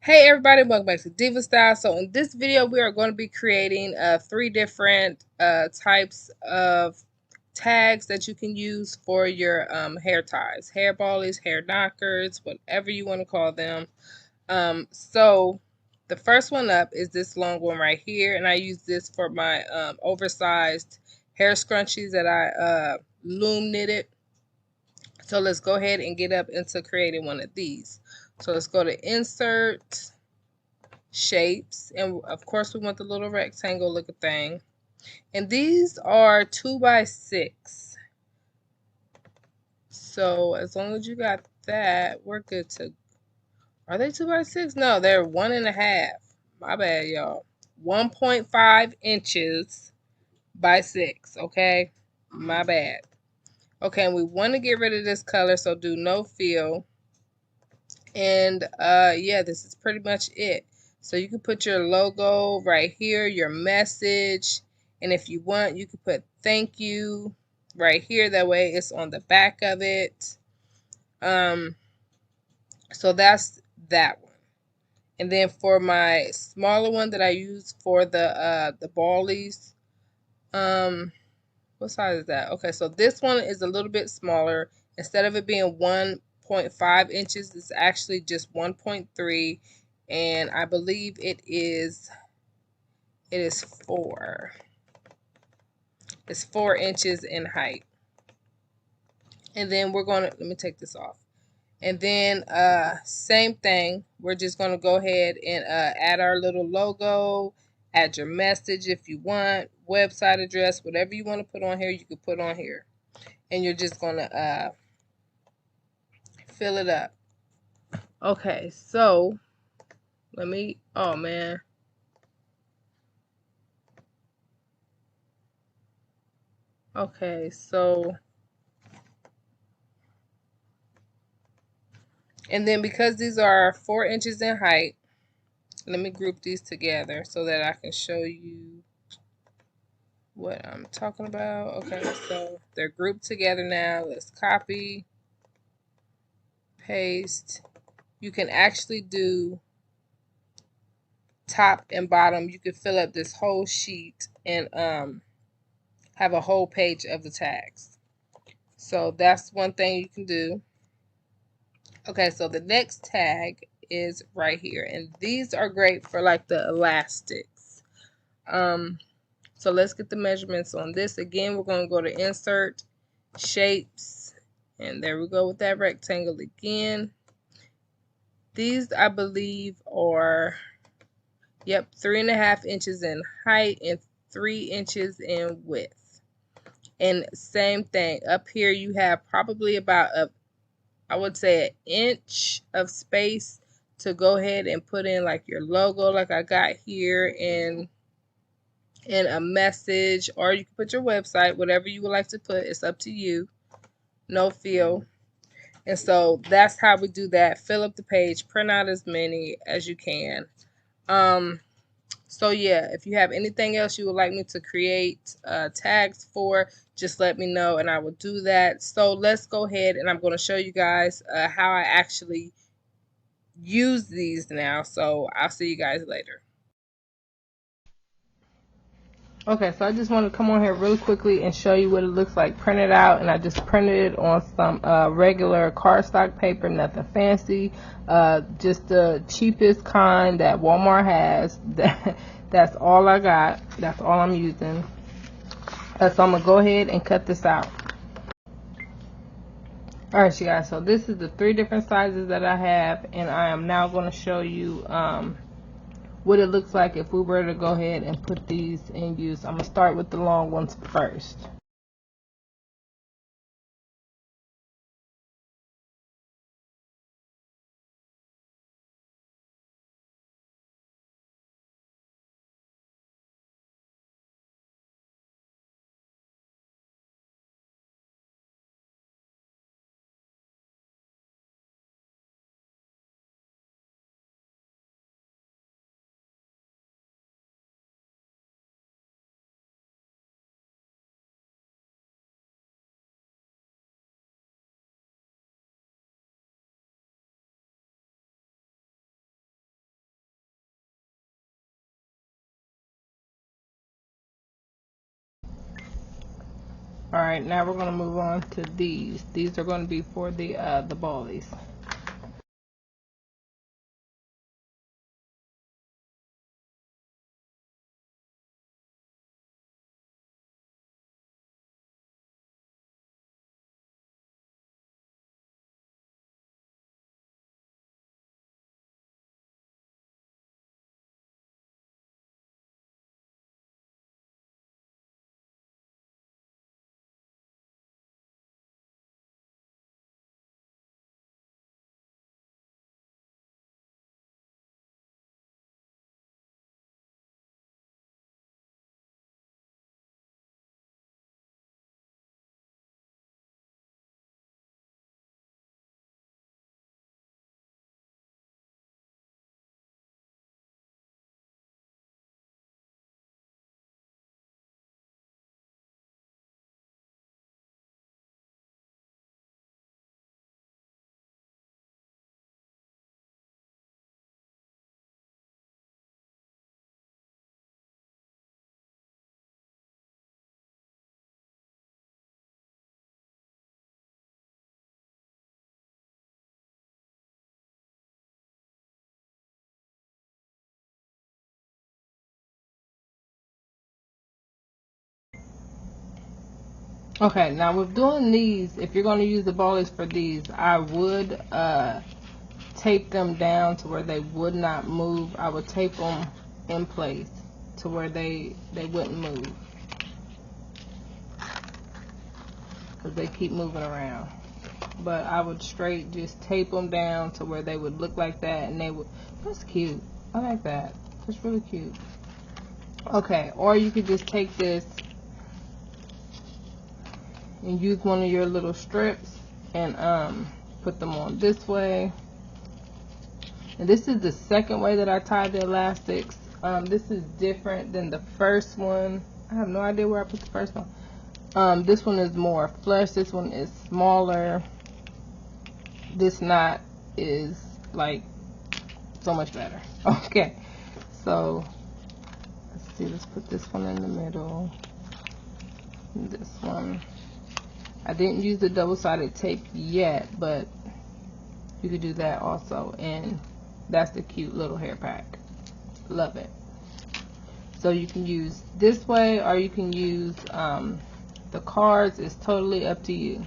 Hey everybody, welcome back to Diva Style. So in this video, we are going to be creating 3 different types of tags that you can use for your hair ties, hair ballies, hair knockers, whatever you want to call them. So the first one up is this long one right here, and I use this for my oversized hair scrunchies that I loom knitted. So let's go ahead and get up into creating one of these. So let's go to Insert, Shapes, and of course we want the little rectangle looking thing. And these are 2x6. So as long as you got that, we're good to. Are they 2x6? No, they're 1.5. My bad, y'all. 1.5 inches by 6. Okay, my bad. Okay, and we want to get rid of this color, so do no fill. And yeah, this is pretty much it. So you can put your logo right here, your message, and if you want, you can put thank you right here. That way it's on the back of it. So that's that one. And then for my smaller one that I use for the ballies, what size is that? Okay, so this one is a little bit smaller. Instead of it being 1.5 inches, it's actually just 1.3, and I believe it is 4. It's 4 inches in height. And then we're gonna, let me take this off. And then same thing, we're just gonna go ahead and add our little logo, add your message if you want, website address, whatever you want to put on here, you can put on here. And you're just gonna fill it up. Okay, so let me, oh man. Okay, so, and then because these are 4 inches in height, let me group these together so that I can show you what I'm talking about. Okay, so they're grouped together now. Let's copy, paste. You can actually do top and bottom. You can fill up this whole sheet and have a whole page of the tags. So that's one thing you can do. Okay, so the next tag is right here, and these are great for like the elastics. So let's get the measurements on this. Again, we're going to go to Insert, Shapes, and there we go with that rectangle again. These, I believe, are, yep, 3.5 inches in height and 3 inches in width. And same thing, up here you have probably about I would say 1 inch of space to go ahead and put in like your logo like I got here, and a message, or you can put your website, whatever you would like to put. It's up to you. No fill. And so that's how we do that. Fill up the page, print out as many as you can. So yeah, if you have anything else you would like me to create tags for, just let me know and I will do that. So let's go ahead and I'm going to show you guys how I actually use these now. So I'll see you guys later. Okay, so I just want to come on here really quickly and show you what it looks like printed out, and I just printed it on some regular cardstock paper, nothing fancy, just the cheapest kind that Walmart has. That's all I got. That's all I'm using. So I'm gonna go ahead and cut this out. Alright, you guys, so this is the 3 different sizes that I have, and I am now going to show you what it looks like if we were to go ahead and put these in use. I'm going to start with the long ones first. Alright, now we're going to move on to these. These are going to be for the ballies. Okay, now with doing these, if you're going to use the ballies for these, I would tape them down to where they would not move. I would tape them in place to where they wouldn't move, because they keep moving around. But I would straight just tape them down to where they would look like that, and they would. That's cute. I like that. That's really cute. Okay, or you could just take this and use one of your little strips and put them on this way. And this is the second way that I tied the elastics. This is different than the first one. I have no idea where I put the first one. This one is more flush. This one is smaller. This knot is like so much better. Okay, so let's see. Let's put this one in the middle. This one. I didn't use the double-sided tape yet, but you could do that also. And that's the cute little hair pack. Love it. So you can use this way, or you can use the cards. It's totally up to you.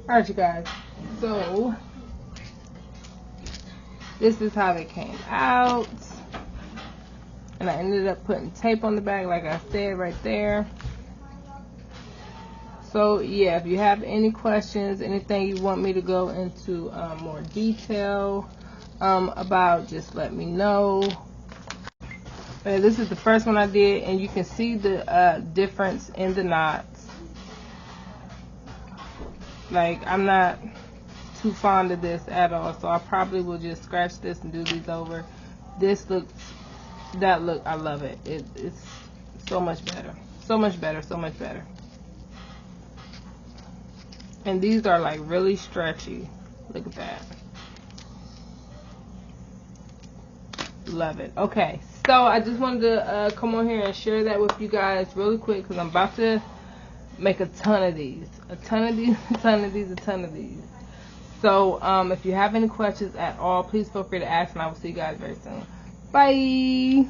Alright, you guys. So this is how they came out. And I ended up putting tape on the back, like I said right there. So yeah, if you have any questions, anything you want me to go into more detail about, just let me know. This is the first one I did, and you can see the difference in the knots. Like, I'm not too fond of this at all, so I probably will just scratch this and do these over. This looks, that look, I love it. It's so much better. So much better, so much better. And these are like really stretchy. Look at that. Love it. Okay, so I just wanted to come on here and share that with you guys really quick, because I'm about to make a ton of these. A ton of these, a ton of these, a ton of these. So if you have any questions at all, please feel free to ask, and I will see you guys very soon. Bye!